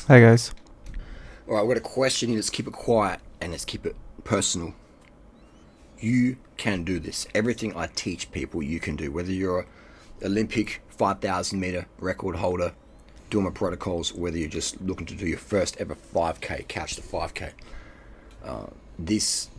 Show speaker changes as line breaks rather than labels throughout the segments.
Hi guys.
All right, I've got a question. Let's keep it quiet and let's keep it personal. You can do this. Everything I teach people, you can do. Whether you're an Olympic 5,000 meter record holder, doing my protocols, whether you're just looking to do your first ever 5K, catch the 5K. This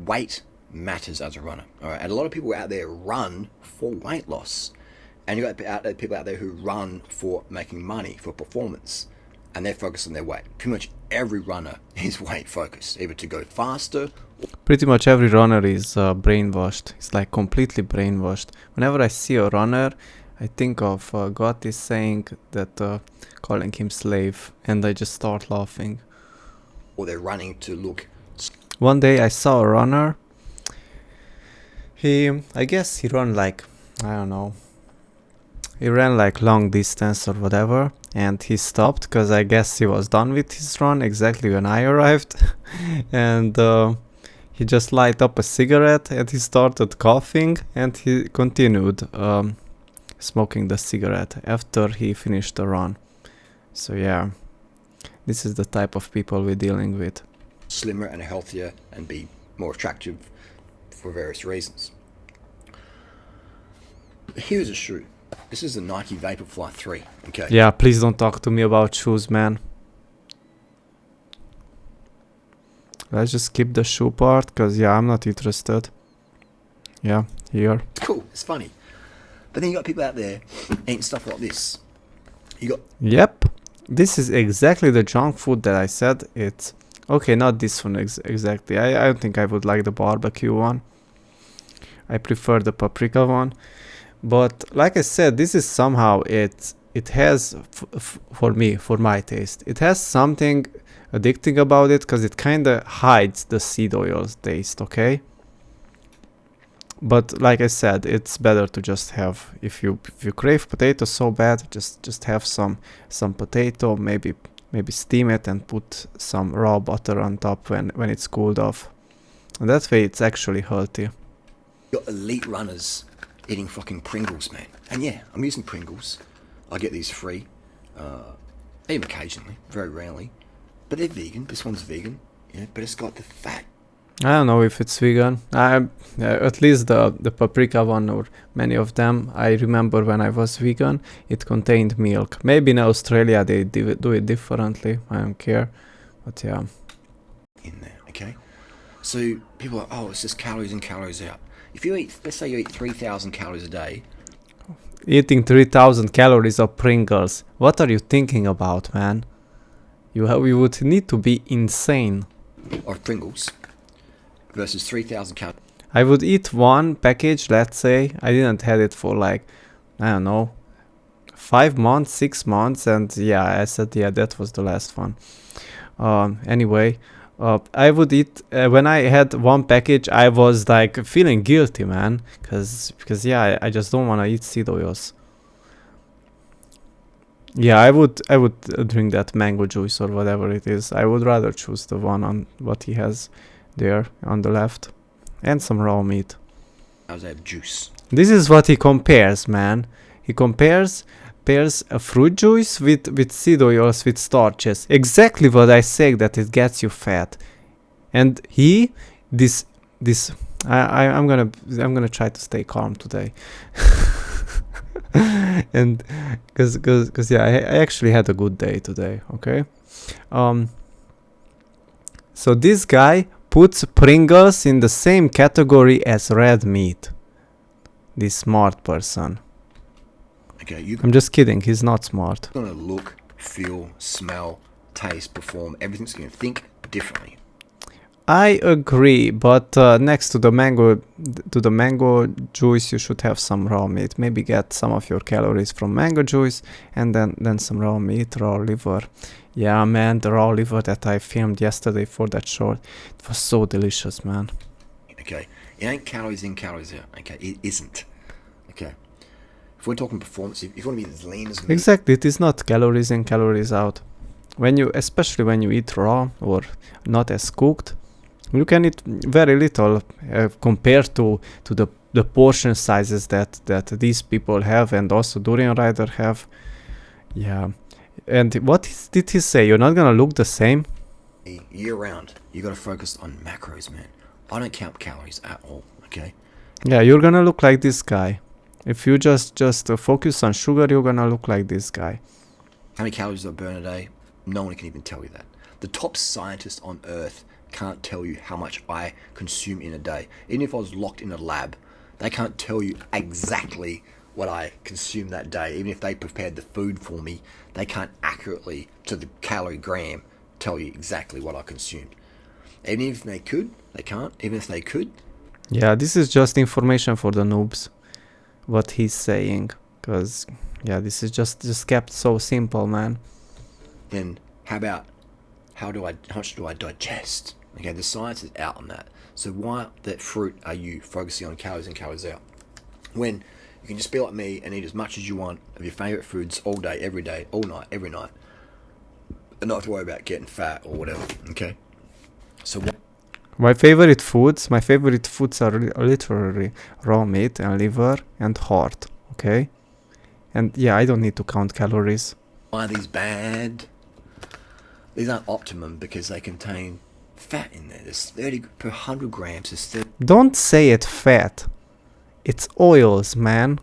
weight matters as a runner. All right, and a lot of people out there run for weight loss, and you got people out there who run for making money for performance, and they're focused on their weight. Pretty much every runner is weight focused, either to go faster.
Pretty much every runner is brainwashed. It's like completely brainwashed. Whenever I see a runner, I think of God is saying that calling him slave, and I just start laughing.
Or they're running to look.
One day I saw a runner. I guess he ran like, I don't know. He ran like long distance or whatever, and he stopped because I guess he was done with his run exactly when I arrived. And he just lighted up a cigarette and he started coughing, and he continued smoking the cigarette after he finished the run. So yeah, this is the type of people we're dealing with.
Slimmer and healthier and be more attractive for various reasons. Here's a shoe. This is the Nike Vaporfly 3. Okay.
Yeah, please don't talk to me about shoes, man. Let's just skip the shoe part, because yeah, I'm not interested. Yeah, here.
It's cool. It's funny. But then you got people out there eating stuff like this. You got.
Yep. This is exactly the junk food that I said. It's okay, not this one exactly. I don't think I would like the barbecue one. I prefer the paprika one. But like I said, this is somehow it has for me, for my taste, it has something addicting about it, because it kind of hides the seed oils taste. Okay. But like I said, it's better to just have, if you crave potato so bad, just have some potato, maybe steam it and put some raw butter on top when it's cooled off. And that way it's actually healthy.
You got elite runners eating fucking Pringles, man. And yeah, I'm using Pringles. I get these free. Even occasionally, very rarely. But they're vegan. This one's vegan. Yeah, but it's got the fat.
I don't know if it's vegan. At least the paprika one, or many of them, I remember when I was vegan, it contained milk. Maybe in Australia they do it differently. I don't care. But yeah.
In there, okay? So people are, oh, it's just calories in, calories out. If you eat, let's say you eat 3,000 calories a day.
Eating 3,000 calories of Pringles. What are you thinking about, man? You would need to be insane.
Of Pringles versus 3,000 calories.
I would eat one package, let's say. I didn't had it for like, I don't know, 5 months, 6 months, and yeah, I said, yeah, that was the last one. Anyway, I would eat, when I had one package, I was like feeling guilty, man, because yeah, I just don't want to eat seed oils. Yeah, I would drink that mango juice or whatever it is. I would rather choose the one on what he has there on the left, and some raw meat.
I have juice.
This is what he compares, man. He compares a fruit juice with seed oils, with starches. Exactly what I say, that it gets you fat. And I'm gonna try to stay calm today. And because yeah, I actually had a good day today. Okay. So this guy puts Pringles in the same category as red meat. This smart person.
Okay,
I'm just kidding. He's not smart.
You're gonna look, feel, smell, taste, perform. Everything's gonna think differently.
I agree, but next to the mango juice, you should have some raw meat. Maybe get some of your calories from mango juice, and then some raw meat, raw liver. Yeah, man, the raw liver that I filmed yesterday for that short, it was so delicious, man.
Okay, it ain't calories in, calories out. Okay, it isn't. Okay, if we're talking performance, if you want to be as lean as me.
Exactly, it is not calories in, calories out. Especially when you eat raw or not as cooked, you can eat very little compared to the portion sizes that these people have, and also DurianLAIR have. Yeah, And did he say? You're not gonna look the same?
Year round, you got to focus on macros, man. I don't count calories at all. Okay.
Yeah, you're gonna look like this guy. If you just focus on sugar, you're gonna look like this guy.
How many calories do I burn a day? No one can even tell you that. The top scientists on earth can't tell you how much I consume in a day. Even if I was locked in a lab, they can't tell you exactly what I consume that day. Even if they prepared the food for me, they can't accurately, to the calorie gram, tell you exactly what I consumed. Even if they could, they can't. Even if they could.
Yeah, this is just information for the noobs. What he's saying, because yeah, this is just kept so simple, man.
Then how much do I digest? Okay, the science is out on that. So why that fruit are you focusing on calories in, calories out? When you can just be like me and eat as much as you want of your favorite foods all day, all night, every night, and not have to worry about getting fat or whatever. Okay. So
My favorite foods are literally raw meat and liver and heart. Okay, and yeah, I don't need to count calories.
why are these bad? These aren't optimum because they contain fat in there. There's 30 per 100 grams. There's 30.
Don't say it fat. It's oils, man.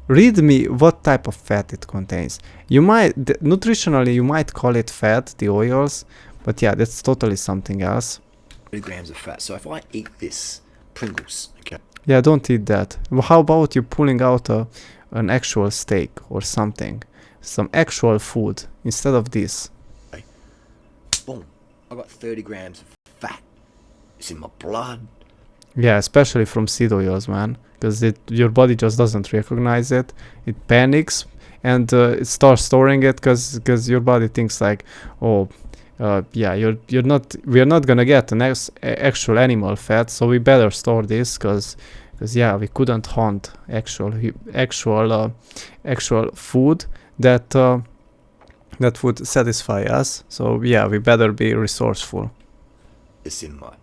Read me what type of fat it contains. Nutritionally, you might call it fat, the oils, but yeah, that's totally something else.
30 grams of fat. So if I eat this Pringles, okay,
Yeah, don't eat that. How about you pulling out an actual steak or something? Some actual food instead of this.
boom, I got 30 grams of fat. It's in my blood.
Yeah, especially from seed oils, man. Because your body just doesn't recognize it. It panics and it starts storing it because your body thinks like, oh, yeah, we're not gonna get an actual animal fat, so we better store this because yeah, we couldn't hunt actual food that would satisfy us. So yeah, we better be resourceful.
It's in my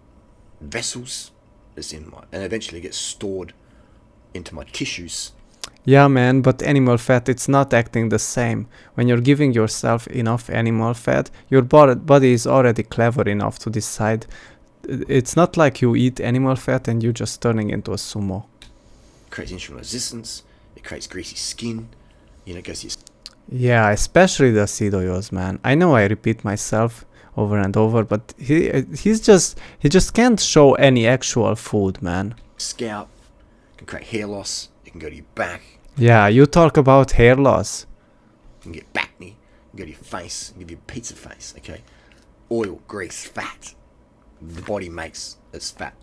vessels. And eventually gets stored into my tissues.
Yeah, man, but animal fat, it's not acting the same. When you're giving yourself enough animal fat, your body is already clever enough to decide. It's not like you eat animal fat and you're just turning into a sumo.
It creates insulin resistance. It creates greasy skin. It goes to your...
Yeah, especially the seed oils, man. I know I repeat myself over and over, but he just can't show any actual food, man.
scalp. It can create hair loss. It can go to your back.
Yeah, you talk about hair loss.
You can get acne. You can go to your face. Give you pizza face. Okay, oil, grease, fat. The body makes its fat.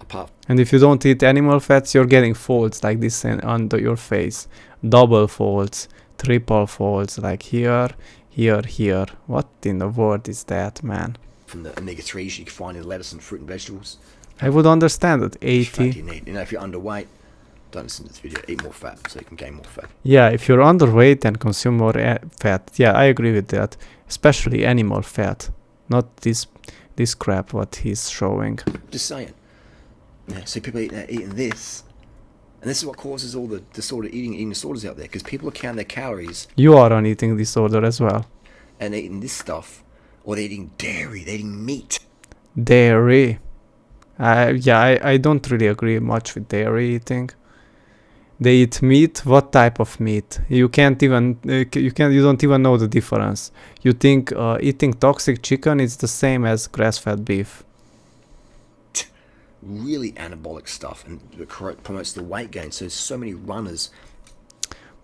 Apart.
And if you don't eat animal fats, you're getting folds like this under your face. Double folds, triple folds, like here, here, here. What in the world is that, man?
From the omega-3s you can find in lettuce and fruit and vegetables.
I would understand that.
Fat
80.
you need. If you're underweight, don't listen to this video. Eat more fat so you can gain more fat.
Yeah, if you're underweight and consume more fat. Yeah, I agree with that. Especially animal fat. Not this crap what he's showing.
Just saying. Yeah, so people eating this. And this is what causes all the disordered eating disorders out there. Because people are counting their calories.
You are on eating disorder as well.
And eating this stuff. Or they're eating dairy. They're eating meat.
Dairy. I don't really agree much with dairy eating. They eat meat. What type of meat? You don't even know the difference. You think eating toxic chicken is the same as grass-fed beef.
Really anabolic stuff, and it promotes the weight gain. So many runners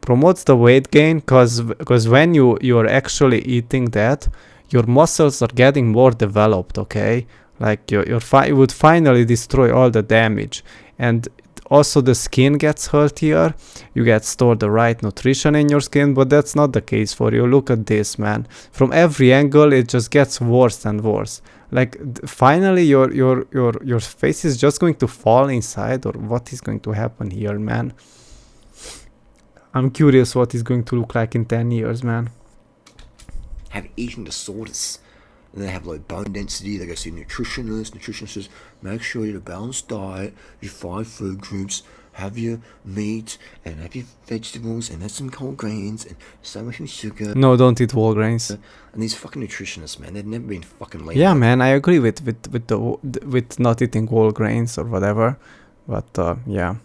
Promotes the weight gain because when you're actually eating that, your muscles are getting more developed. Okay, like you would finally destroy all the damage, and also the skin gets healthier. You get stored the right nutrition in your skin, but that's not the case for you. Look at this, man. From every angle, it just gets worse and worse. Like finally, your face is just going to fall inside, or what is going to happen here, man? I'm curious what is going to look like in 10 years, man.
have eating disorders. And they have low bone density. They go see a nutritionist. Nutritionist says, make sure you eat a balanced diet, your 5 food groups, have your meat and have your vegetables and have some whole grains and some sugar.
No, don't eat whole grains.
And these fucking nutritionists, man, they've never been fucking lean.
Yeah, man, I agree with not eating whole grains or whatever, but yeah.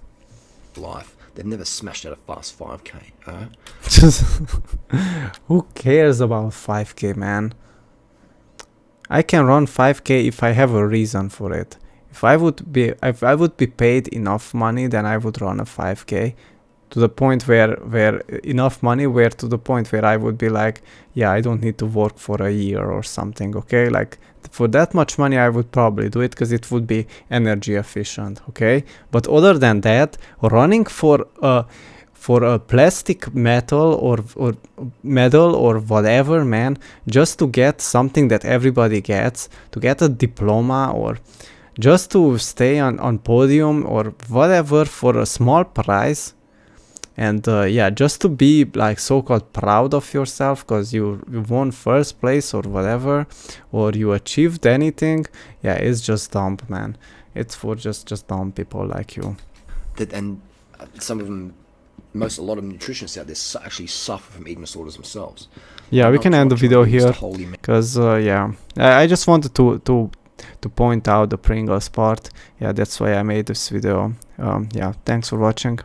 Life. They've never smashed out a fast 5K. Alright.
Just who cares about 5K, man? I can run 5K if I have a reason for it. If I would be paid enough money, then I would run a 5K to the point where enough money where to the point where I would be like, yeah, I don't need to work for a year or something, okay? Like for that much money I would probably do it because it would be energy efficient, okay? But other than that, running for a plastic metal or medal or whatever, man, just to get something that everybody gets, to get a diploma or just to stay on podium or whatever for a small price. And yeah, just to be like so-called proud of yourself because you won first place or whatever, or you achieved anything. Yeah, it's just dumb, man. It's for just dumb people like you.
And some of them, a lot of nutritionists out there actually suffer from eating disorders themselves.
Yeah, we can end the video here because yeah, I just wanted to point out the Pringles part. Yeah, that's why I made this video. Yeah, thanks for watching.